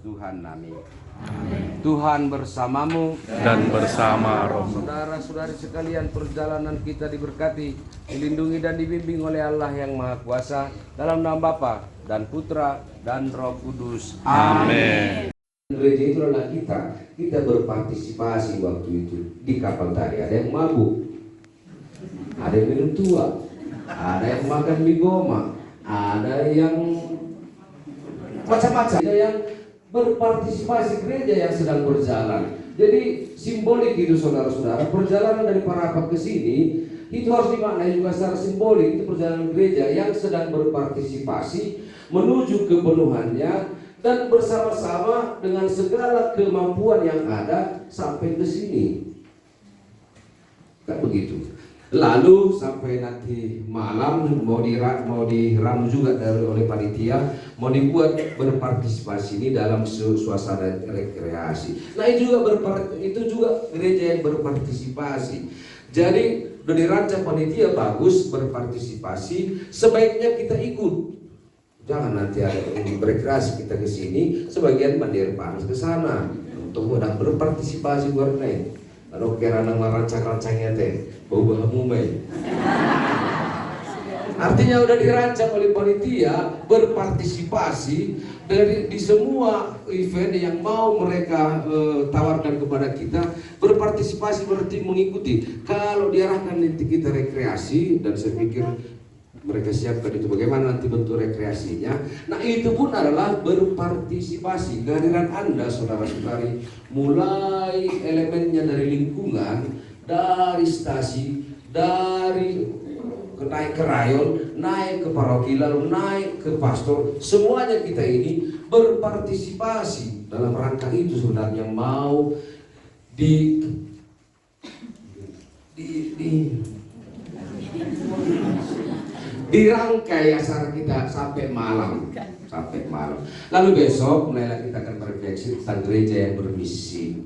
Tuhan. Amin. Tuhan bersamamu dan bersama roh. Saudara-saudari sekalian, perjalanan kita diberkati, dilindungi dan dibimbing oleh Allah yang Maha Kuasa, dalam nama Bapa dan Putra dan Roh Kudus. Amin. Gereja itu adalah kita berpartisipasi waktu itu di kapal tadi. Ada yang mabuk, ada yang minum tua, ada yang makan mie goma, ada yang macam-macam, ada yang berpartisipasi gereja yang sedang berjalan. Jadi simbolik itu saudara-saudara, perjalanan dari Parapat ke sini itu harus dimaknai juga secara simbolik. Itu perjalanan gereja yang sedang berpartisipasi menuju kepenuhannya dan bersama-sama dengan segala kemampuan yang ada sampai ke sini. Kan begitu. Lalu sampai nanti malam mau diramu juga oleh panitia, mau dibuat berpartisipasi ini dalam suasana rekreasi. Nah itu juga gereja yang berpartisipasi. Jadi udah dirancang panitia bagus berpartisipasi, sebaiknya kita ikut. Jangan nanti ada berkreasi kita ke sini, sebagian bandir panas ke sana untuk mudah berpartisipasi warnai. Kalau kira nang rancang-rancangnya teh bau mumai. Artinya udah dirancang oleh panitia berpartisipasi di semua event yang mau mereka tawarkan kepada kita. Berpartisipasi berarti mengikuti. Kalau diarahkan nanti kita rekreasi, dan saya pikir mereka siapkan itu bagaimana nanti bentuk rekreasinya. Nah itu pun adalah berpartisipasi. Kehadiran Anda saudara-saudari, mulai elemennya dari lingkungan, dari stasi, dari naik ke rayon, naik ke paroki, lalu naik ke pastor, semuanya kita ini berpartisipasi dalam rangka itu sebenarnya mau dirangkai acara kita sampai malam. Lalu besok mulailah kita akan berefleksi tentang gereja yang bermisi.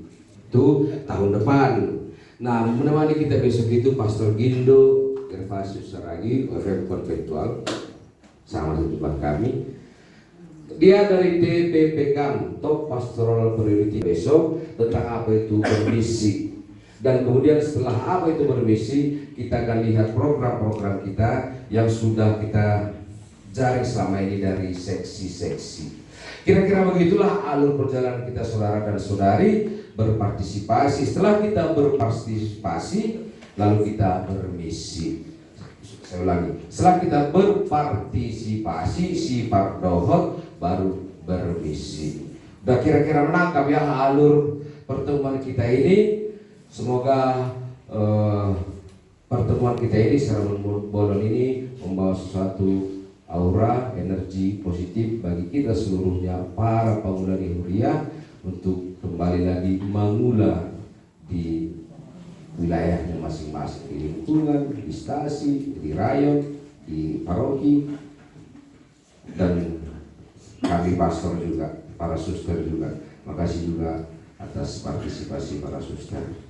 Itu tahun depan. Nah, menemani kita besok itu Pastor Gindo Gervasius Saragi, OFM Konventual, sama tempat kami. Dia dari DPPKAM, Top Pastoral Priority, besok tentang apa itu bermisi. Dan kemudian setelah apa itu bermisi, kita akan lihat program-program kita yang sudah kita jaring selama ini dari seksi-seksi. Kira-kira begitulah alur perjalanan kita saudara dan saudari, berpartisipasi. Setelah kita berpartisipasi, lalu kita bermisi. Saya ulangi, setelah kita berpartisipasi, sifat dohot, baru bermisi. Udah kira-kira menangkap ya alur pertemuan kita ini. Semoga pertemuan kita ini secara bolon ini membawa sesuatu aura energi positif bagi kita seluruhnya, para pemuda di Huria, untuk kembali lagi mengula di wilayahnya masing-masing, di lingkungan, di stasi, di rayon, di paroki, dan kami pastor juga, para suster juga. Makasih juga atas partisipasi para suster.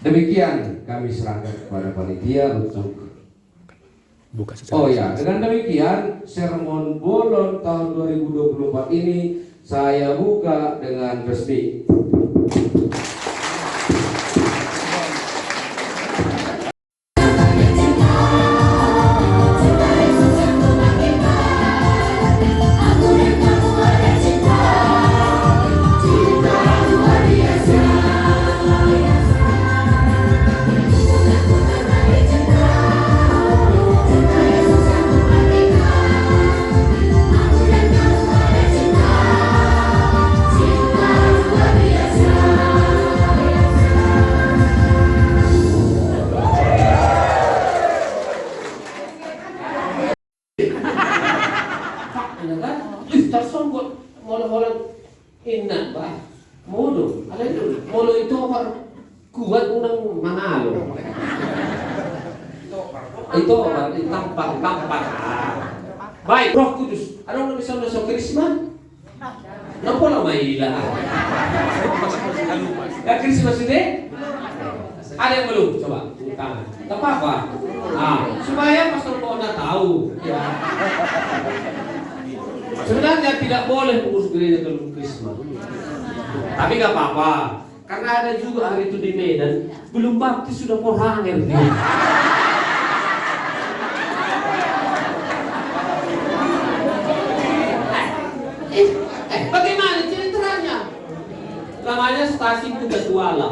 Demikian kami serahkan kepada panitia untuk buka secara oh ya, dengan demikian sermon bolon tahun 2024 ini saya buka dengan resmi. Kuat unang Manalo. Itu tampak. Baik, Roh Kudus. Anong namisaw na sa Krisma? Napo lang maila. Krismas ini? Ada yang belum? Coba tangan. Tapa apa? Supaya pastor po na tahu. Ya. Sebenarnya tidak boleh pengurus gereja kalau Krisma. Tapi nggak apa-apa. Karena ada juga hari itu di Medan, belum baptis sudah mau hanger dia. Bagaimana ceritanya? Namanya stasi Buddha Duala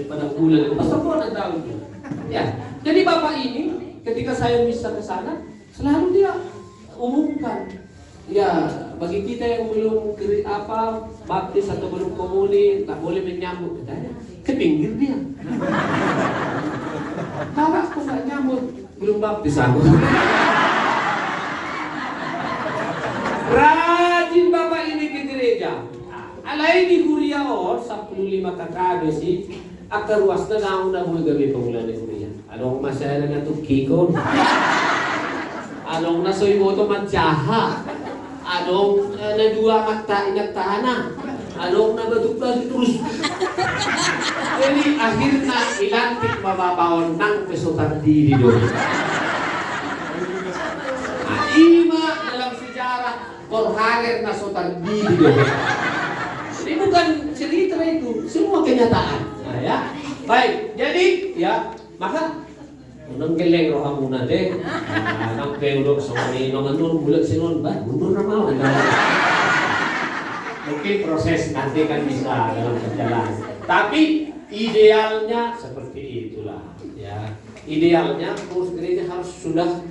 pada bulan itu. Pastor Bonan tahu itu. Ya, jadi bapak ini ketika saya bisa ke sana, selalu dia umumkan. Ya, bagi kita yang belum baptis atau belum komuni, tak boleh menyambut. Katanya, ke pinggir dia. Kakak kok nggak nyambut? Belum baptis aku. Rajin bapak ini ke gereja. Alaini huriao 15 kakado sih. Akar ruasna naon na mo gabi pangulan ni Huria. Anong masaya na to kikon? Anong nasoy mo to matyaha? Anong nadua mata inagtana? Anong nabatuk-batuk terus? Jadi akhirnya ilantik mababawon ng pesotan diri doon. Ima dalam sejarah Korhanger na sotan diri doon. Ini bukan cerita itu, semua kenyataan. Nah, ya. Baik, jadi ya, maka unang geleng roh muna deh. Nang peudok sama ni nong anun bulat sinon ba, mundur na mau. Mungkin proses nanti kan bisa dalam perjalanan. Tapi idealnya seperti itulah, ya. Idealnya pengurus gereja harus sudah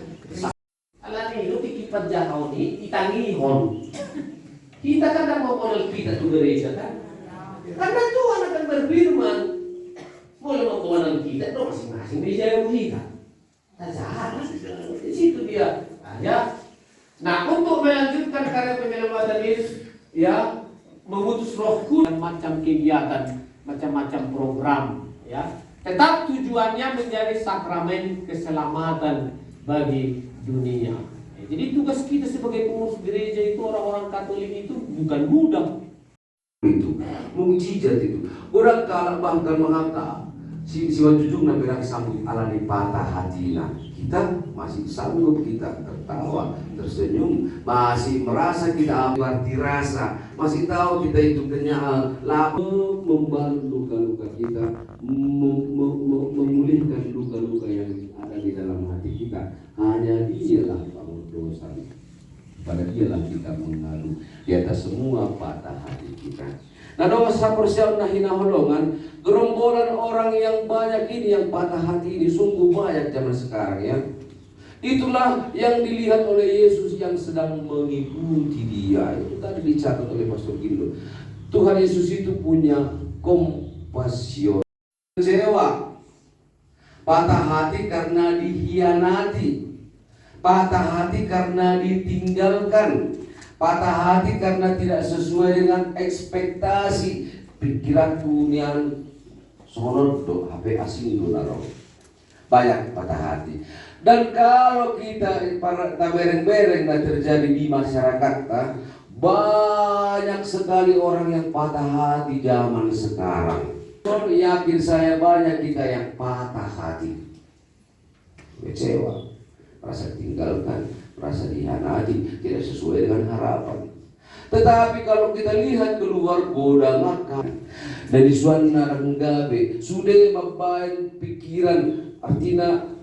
alani lu kikipan jauh ni itangi hon. Kita kadang mau model kita tuh gereja kan. Karena Tuhan akan berfirman, boleh membawa kita dong masing-masing di jalan kita. Nah, di situ dia. Ya. Nah, untuk melanjutkan karya penyelamatan Yesus, ya, mengutus Roh Kudus dan macam kegiatan, macam-macam program, ya. Tetap tujuannya menjadi sakramen keselamatan bagi dunia. Jadi tugas kita sebagai pengurus gereja itu orang-orang Katolik itu bukan mudah. Itu mukjizat itu. Orang kalau bahkan mengangkat si wajujung nabi bilang sambut ala di patah hatinya. Kita masih sanggup, kita tertawa, tersenyum, masih merasa kita arti rasa, masih tahu kita itu kenyal, lapar, membantu luka-luka kita, memulihkan luka-luka yang ada di dalam hati kita. Hanya dialah dosa. Pada dialah kita mengadu di atas semua patah hati kita. Nah, dosa persial nahina holongan, gerombolan orang yang banyak ini yang patah hati ini sungguh banyak zaman sekarang ya. Itulah yang dilihat oleh Yesus yang sedang mengikuti dia. Itu tadi dicatat oleh Pastor Gindo. Tuhan Yesus itu punya kompasion. Kecewa, patah hati karena dikhianati. Patah hati karena ditinggalkan, patah hati karena tidak sesuai dengan ekspektasi. Pikiran dunia sono do HP asing do naro. Banyak patah hati. Dan kalau kita para bereng-bereng dan terjadi di masyarakat, banyak sekali orang yang patah hati zaman sekarang. Yakin saya banyak kita yang patah hati, kecewa, merasa tinggalkan, merasa dihianati, tidak sesuai dengan harapan. Tetapi kalau kita lihat keluar goda makan dari suana renggabe, sudah membain pikiran, artinya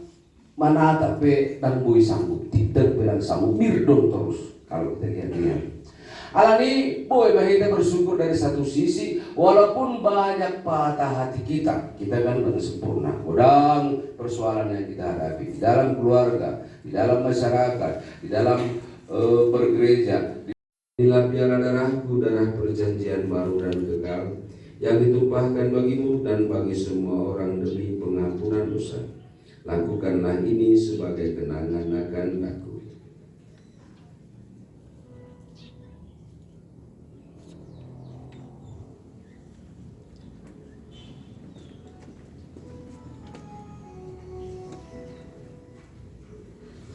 manata pe dan boy sanggup, tidak bilang sanggup, mirdong terus kalau kita lihat-lihat. Alani boy kita bersyukur dari satu sisi, walaupun banyak patah hati kita kan belum sempurna. Kodang persoalan yang kita hadapi di dalam keluarga, di dalam masyarakat, di dalam bergereja. Inilah biara darahku, darah perjanjian baru dan kekal, yang ditumpahkan bagimu dan bagi semua orang demi pengampunan dosa. Lakukanlah ini sebagai kenangan akan aku.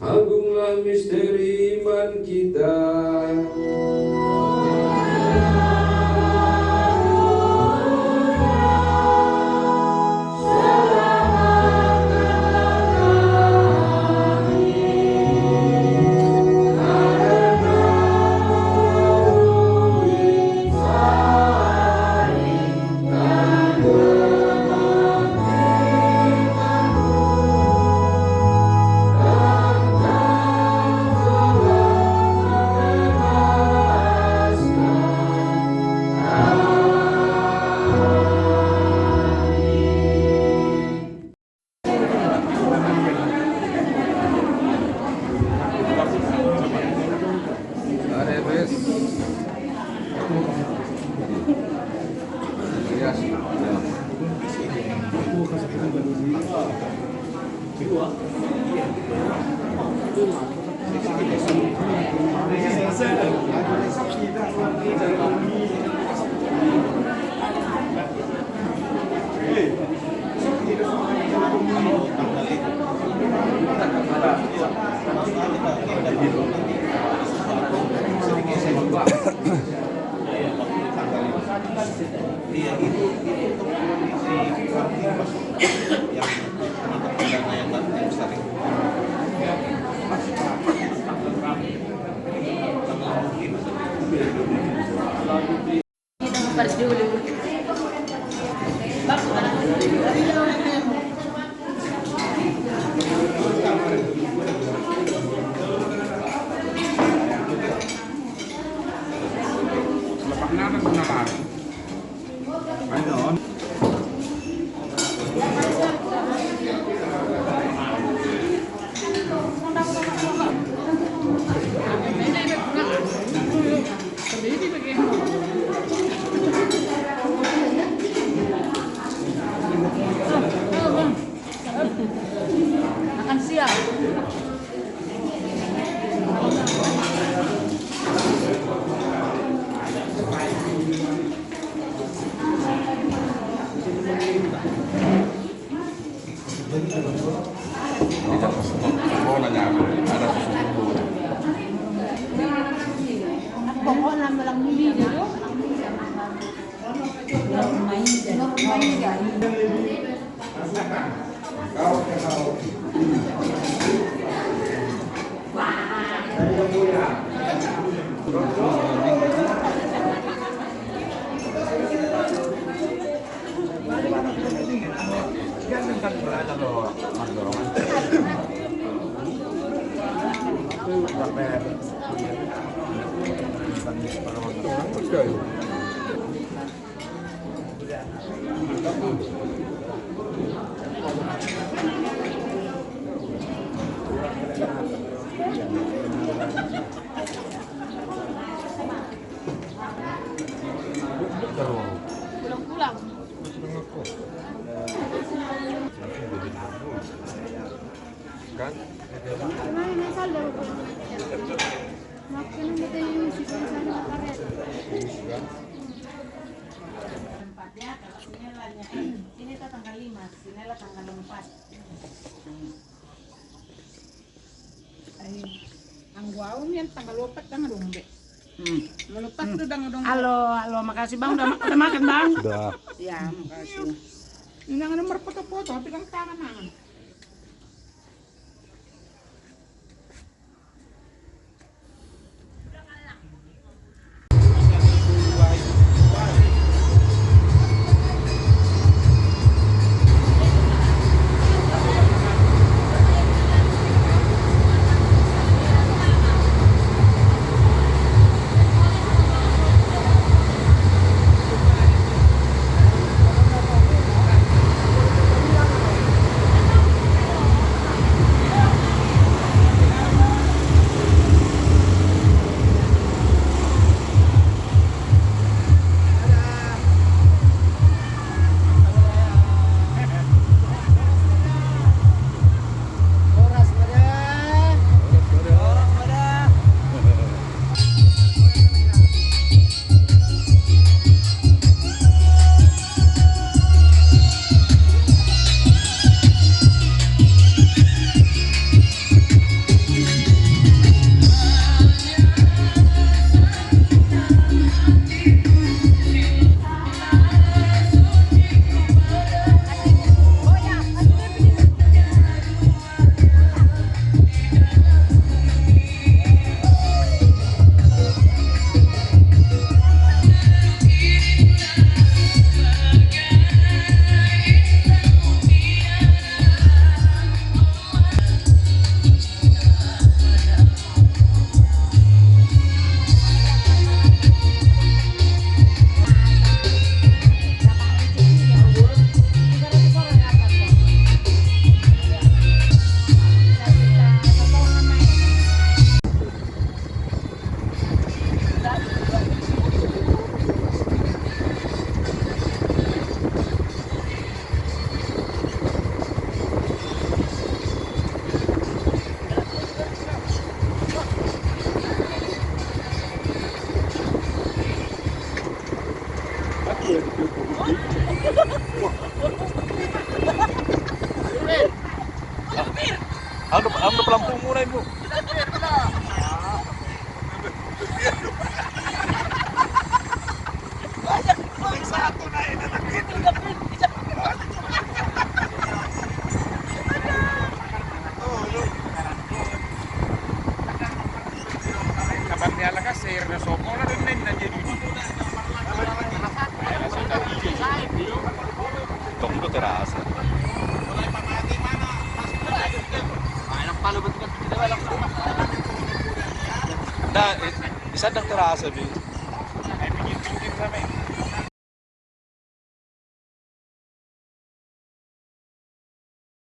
Agunglah misteri iman kita. Iya itu untuk kondisi yang dana yang besar itu. Baris dulu. Makan siang. Mau nanya apa? Ada susu bubur. Pokoknya malang muli dulu. Pulang-pulang. Kan? Ini tanggal 5, sini tanggal 4. Ang guau yan tanggal 4 dah ngadong be. Lepas tu dah ngadong. Halo, makasih Bang udah makan Bang. Sudah. Ya, makasih. Ini yang nomor foto-foto pegang tangan mangan. Ang pelampung muna ibu. Kapan niya lakas, sir na sopo na rin na jadi. Tunggu terasa. Nah, isa dang terasa bi. Ay, pinggir-pinggir kami.